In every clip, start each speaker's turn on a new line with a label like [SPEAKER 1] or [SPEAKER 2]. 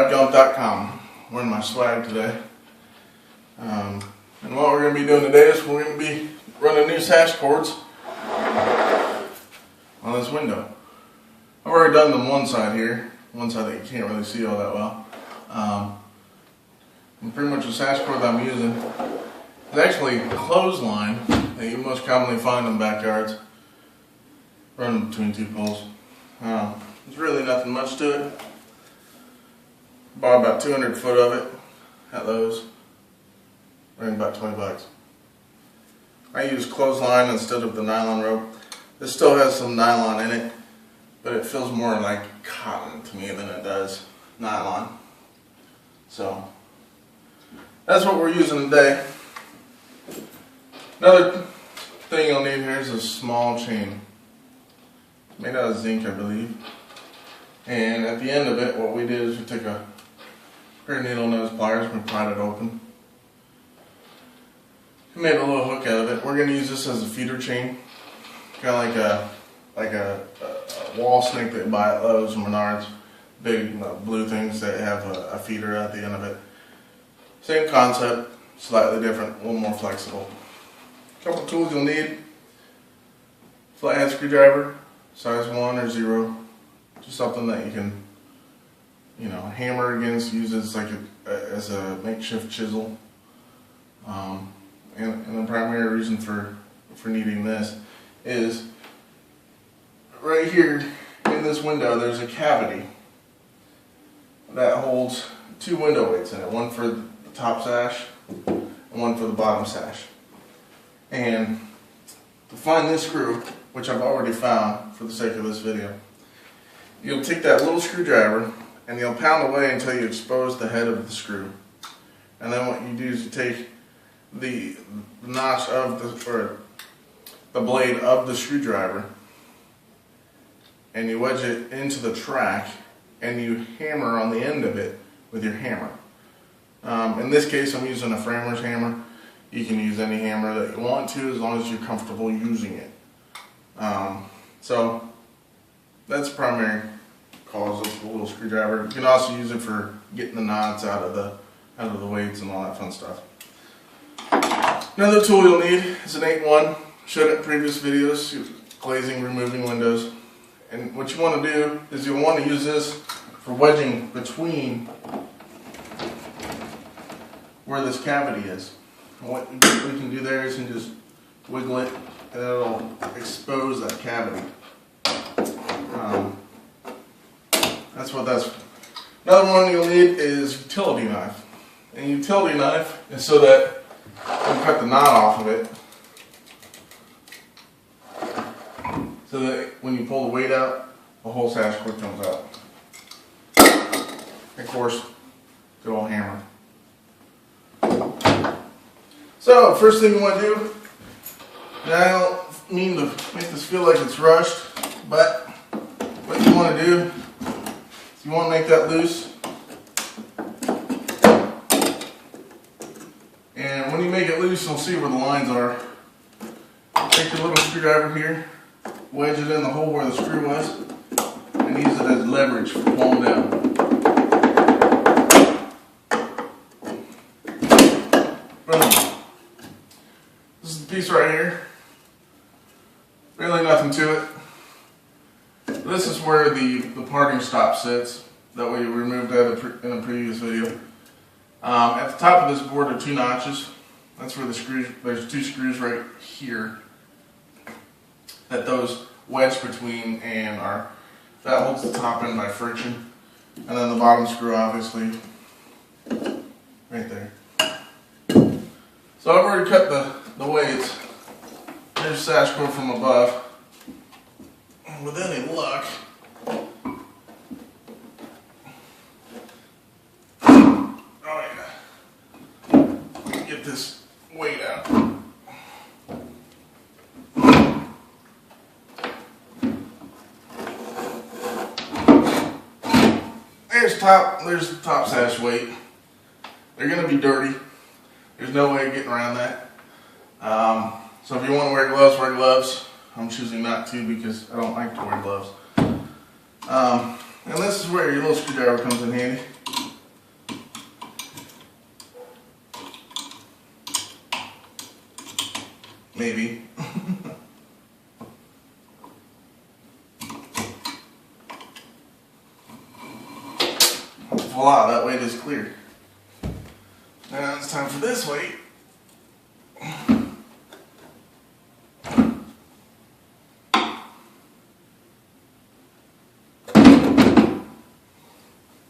[SPEAKER 1] B-rad.gump.com. Wearing my swag today. And what we're going to be doing today is we're going to be running new Sash Cords on this window. I've already done them one side here, one side that you can't really see all that well. And pretty much the Sash cord that I'm using is actually a clothesline that you most commonly find in backyards, running between two poles. There's really nothing much to it. Bought about 200 foot of it at Lowe's, running about 20 bucks. I use clothesline instead of the nylon rope. This still has some nylon in it, but it feels more like cotton to me than it does nylon. So that's what we're using today. Another thing you'll need here is a small chain, made out of zinc, I believe. And at the end of it, what we did is we took a pair of needle nose pliers and we pried it open. We made a little hook out of it. We're going to use this as a feeder chain, kind of like a wall snake that you buy at Lowe's and Menards, big blue things that have a feeder at the end of it. Same concept, slightly different, a little more flexible. A couple tools you'll need: flathead screwdriver, size 1 or 0, just something that you can, hammer against, use as as a makeshift chisel. And the primary reason for needing this is right here in this window there's a cavity that holds 2 window weights in it, one for the top sash and one for the bottom sash. And to find this screw, which I've already found for the sake of this video, you'll take that little screwdriver and you'll pound away until you expose the head of the screw. And then what you do is you take the notch of the blade of the screwdriver and you wedge it into the track and you hammer on the end of it with your hammer. In this case I'm using a framer's hammer. You can use any hammer that you want to as long as you're comfortable using it. So that's the primary cause of the little screwdriver. You can also use it for getting the knots out of the weights and all that fun stuff. Another tool you'll need is an 8-1. Showed it in previous videos, glazing, removing windows. And what you want to do is you'll want to use this for wedging between where this cavity is. And what we can do there is you can just wiggle it and it'll expose that cavity. That's what that's for. Another one you'll need is a utility knife. And a utility knife is so that you cut the knot off of it, so that when you pull the weight out, the whole sash cord comes out. Of course, good old hammer. So, first thing you want to do, and I don't mean to make this feel like it's rushed, but what you want to do is you want to make that loose. And when you make it loose, you'll see where the lines are. Take your little screwdriver here, wedge it in the hole where the screw was, and use it as leverage for pulling down. Boom. This is the piece right here. Really nothing to it. This is where the parting stop sits that we removed that in a previous video. At the top of this board are 2 notches. That's where the screws, there's 2 screws right here that those wedge between and that holds the top end by friction. And then the bottom screw obviously right there. So I've already cut the weights. There's sash cord from above. With any luck, get this weight out. There's the top sash weight. They're going to be dirty. There's no way of getting around that. So if you want to wear gloves, wear gloves. I'm choosing not to because I don't like to wear gloves. And this is where your little screwdriver comes in handy. maybe. Voila, that weight is clear. Now it's time for this weight.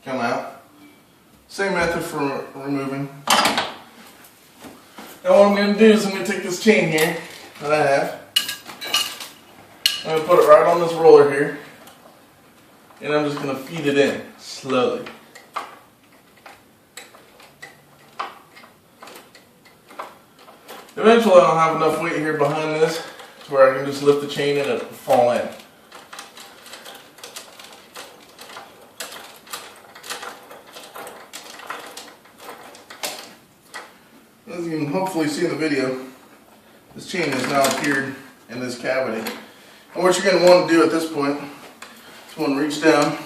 [SPEAKER 1] Come out. Same method for removing. Now what I'm going to do is I'm going to take this chain here that I have. I'm going to put it right on this roller here. And I'm just going to feed it in slowly. Eventually I'll have enough weight here behind this to where I can just lift the chain and it'll fall in. As you can hopefully see in the video, this chain has now appeared in this cavity. And what you're going to want to do at this point is you want to reach down, you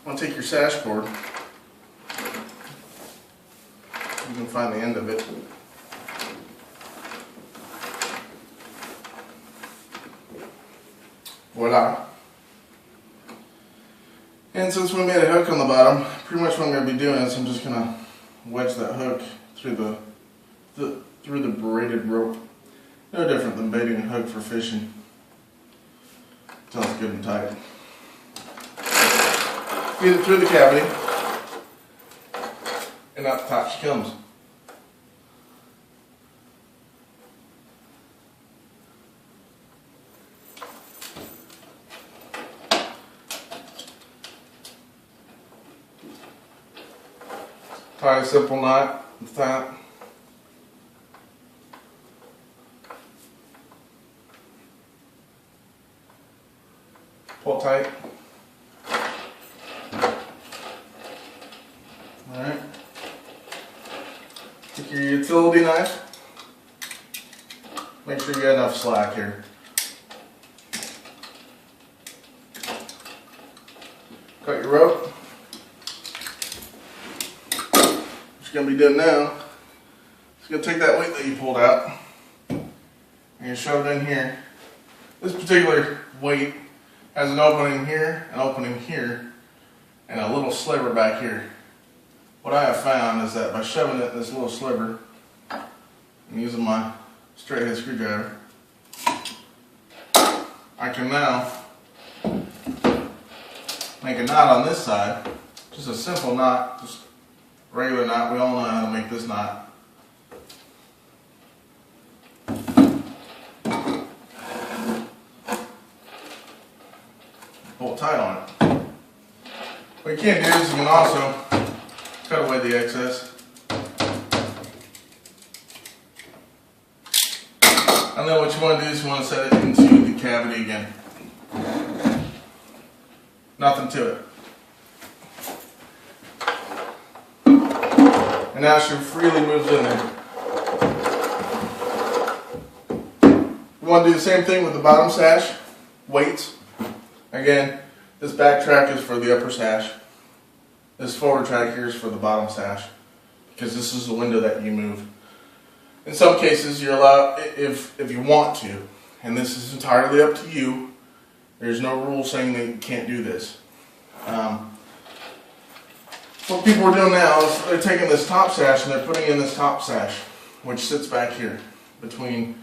[SPEAKER 1] want to take your sash cord, you can find the end of it. Voila. And since we made a hook on the bottom, pretty much what I'm going to be doing is I'm just going to wedge that hook through the braided rope. No different than baiting a hook for fishing until it's good and tight. Feed it through the cavity, and out the top she comes. Tie a simple knot with that. Pull tight. Alright. Take your utility knife. Make sure you got enough slack here. Cut your rope. What you're going to be doing now is going to take that weight that you pulled out and you shove it in here. This particular weight has an opening here, an opening here, and a little sliver back here. What I have found is that by shoving it in this little sliver and using my straight head screwdriver, I can now make a knot on this side. Just a simple knot, just regular knot. We all know how to make this knot. Pull it tight on it. What you can't do is you can also cut away the excess. And then what you want to do is you want to set it into the cavity again. Nothing to it. And now she freely moves in there. We want to do the same thing with the bottom sash, weights. Again, this back track is for the upper sash. This forward track here is for the bottom sash, because this is the window that you move. In some cases, you're allowed, if you want to, and this is entirely up to you. There's no rule saying that you can't do this. What people are doing now is they're taking this top sash and they're putting in this top sash, which sits back here between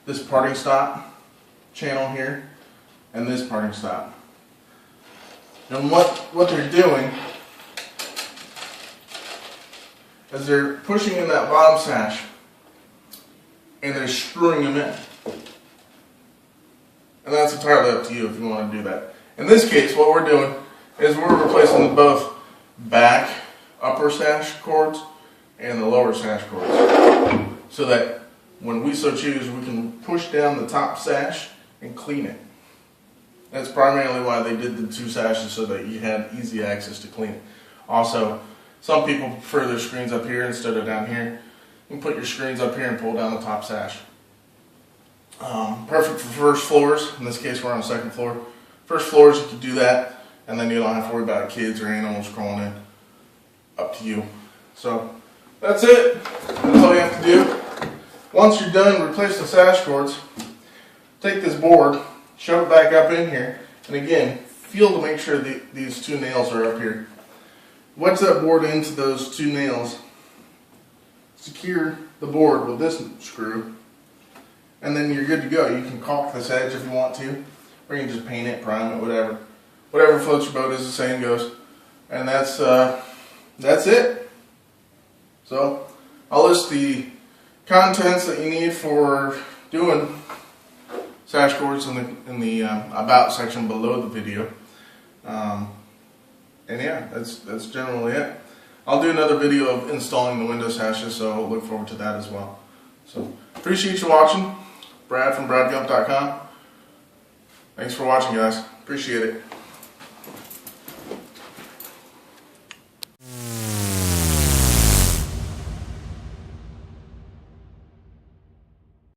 [SPEAKER 1] this parting stop channel here and this parting stop. And what they're doing is they're pushing in that bottom sash and they're screwing them in. And that's entirely up to you if you want to do that. In this case, what we're doing is we're replacing both back upper sash cords and the lower sash cords, so that when we so choose, we can push down the top sash and clean it. That's primarily why they did the two sashes, so that you had easy access to clean it. Also, some people prefer their screens up here instead of down here. You can put your screens up here and pull down the top sash. Perfect for first floors. In this case, we're on the second floor. First floors, you can do that, and then you don't have to worry about kids or animals crawling in. Up to you. So that's it. That's all you have to do. once you're done replacing the sash cords, take this board, shove it back up in here, and again, feel to make sure these two nails are up here. Wedge that board into those two nails. Secure the board with this screw, and then you're good to go. You can caulk this edge if you want to, or you can just paint it, prime it, whatever. Whatever floats your boat, as the saying goes. And that's it. So I'll list the contents that you need for doing sash cords in the about section below the video. And yeah, that's generally it. I'll do another video of installing the window sashes, so look forward to that as well. So appreciate you watching. Brad from bradgump.com. Thanks for watching, guys. Appreciate it.